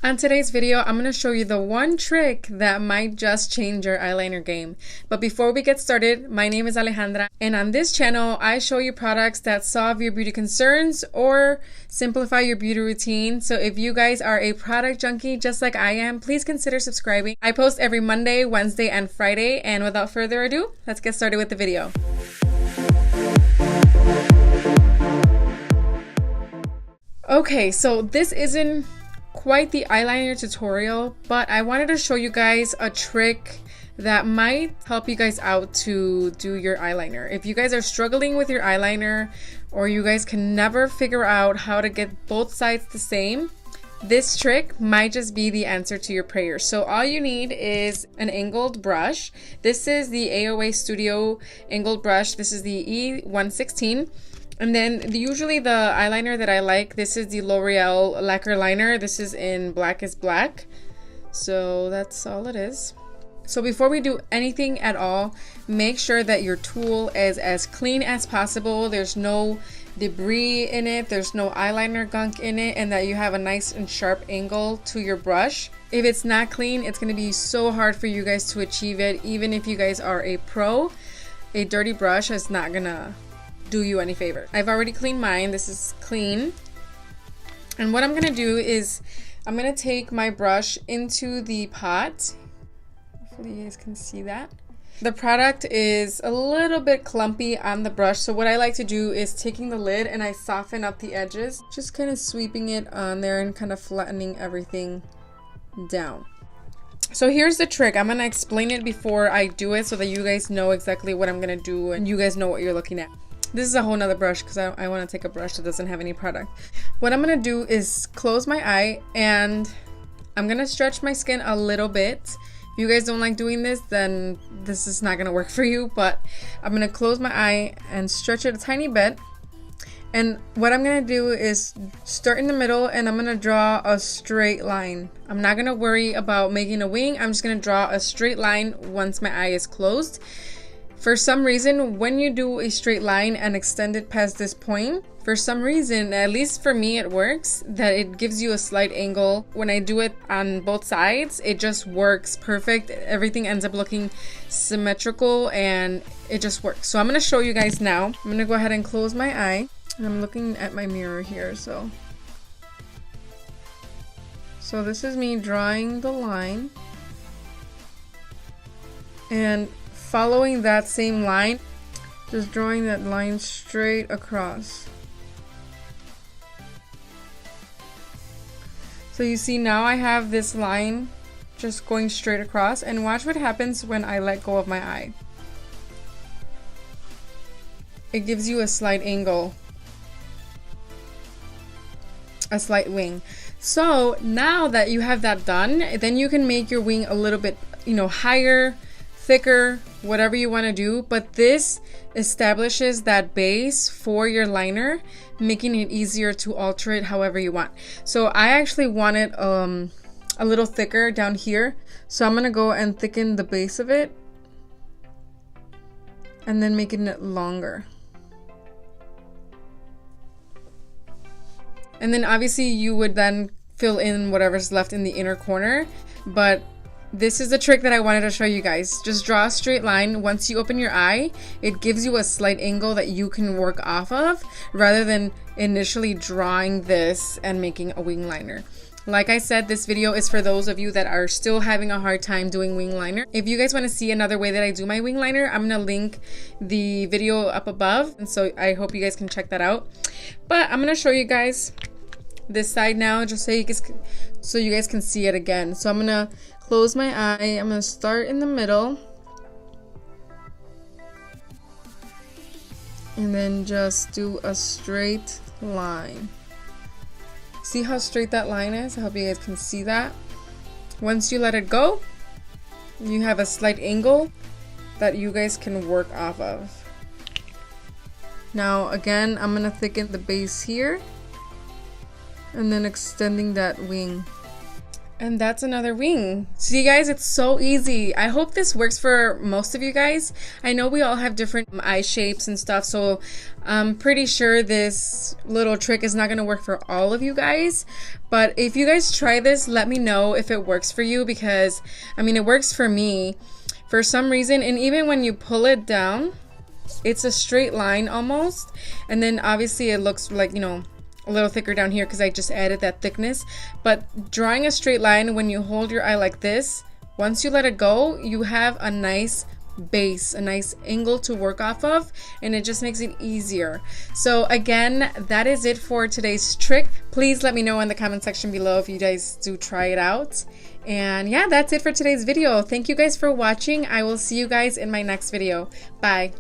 On today's video, I'm going to show you the one trick that might just change your eyeliner game. But before we get started, my name is Alejandra, and on this channel, I show you products that solve your beauty concerns or simplify your beauty routine. So if you guys are a product junkie just like I am, please consider subscribing. I post every Monday, Wednesday, and Friday, and without further ado, let's get started with the video. Okay, so this isn't quite the eyeliner tutorial, but I wanted to show you guys a trick that might help you guys out to do your eyeliner. If you guys are struggling with your eyeliner or you guys can never figure out how to get both sides the same, this trick might just be the answer to your prayers. So all you need is an angled brush. This is the AOA Studio angled brush. This is the E116. And then usually the eyeliner that I like, this is the L'Oreal Lacquer Liner. This is in Black is Black. So that's all it is. So before we do anything at all, make sure that your tool is as clean as possible. There's no debris in it. There's no eyeliner gunk in it, and that you have a nice and sharp angle to your brush. If it's not clean, it's going to be so hard for you guys to achieve it. Even if you guys are a pro, a dirty brush is not going to do you any favor. I've already cleaned mine. This is clean. And what I'm gonna do is I'm gonna take my brush into the pot. Hopefully you guys can see that. The product is a little bit clumpy on the brush, so what I like to do is taking the lid and I soften up the edges, just kind of sweeping it on there and kind of flattening everything down. So here's the trick. I'm gonna explain it before I do it so that you guys know exactly what I'm gonna do and you guys know what you're looking at. This is a whole nother brush because I want to take a brush that doesn't have any product. What I'm going to do is close my eye and I'm going to stretch my skin a little bit. If you guys don't like doing this, then this is not going to work for you. But I'm going to close my eye and stretch it a tiny bit. And what I'm going to do is start in the middle and I'm going to draw a straight line. I'm not going to worry about making a wing. I'm just going to draw a straight line once my eye is closed. For some reason, when you do a straight line and extend it past this point, for some reason, at least for me it works, that it gives you a slight angle. When I do it on both sides, it just works perfect. Everything ends up looking symmetrical and it just works. So I'm going to show you guys now. I'm going to go ahead and close my eye. And I'm looking at my mirror here, so this is me drawing the line. And following that same line, just drawing that line straight across. So you see now I have this line just going straight across, and watch what happens when I let go of my eye. It gives you a slight angle, a slight wing. So now that you have that done, then you can make your wing a little bit, higher, thicker, whatever you want to do, but this establishes that base for your liner, making it easier to alter it however you want. So I actually want it a little thicker down here, so I'm gonna go and thicken the base of it and then making it longer. And then obviously you would then fill in whatever's left in the inner corner, but this is the trick that I wanted to show you guys. Just draw a straight line. Once you open your eye, it gives you a slight angle that you can work off of rather than initially drawing this and making a wing liner. Like I said, this video is for those of you that are still having a hard time doing wing liner. If you guys want to see another way that I do my wing liner, I'm going to link the video up above. And so I hope you guys can check that out. But I'm going to show you guys this side now just so you guys can see it again. So I'm going to close my eye. I'm going to start in the middle and then just do a straight line. See how straight that line is? I hope you guys can see that. Once you let it go, you have a slight angle that you guys can work off of. Now again, I'm going to thicken the base here and then extending that wing. And that's another wing. See guys, it's so easy. I hope this works for most of you guys. I know we all have different eye shapes and stuff, so I'm pretty sure this little trick is not going to work for all of you guys. But if you guys try this, let me know if it works for you, because I mean, it works for me for some reason. And even when you pull it down, it's a straight line almost. And then obviously it looks like, you know, a little thicker down here because I just added that thickness. But drawing a straight line when you hold your eye like this, once you let it go, you have a nice base, a nice angle to work off of, and it just makes it easier. So again, that is it for today's trick. Please let me know in the comment section below if you guys do try it out. And yeah, that's it for today's video. Thank you guys for watching. I will see you guys in my next video. Bye.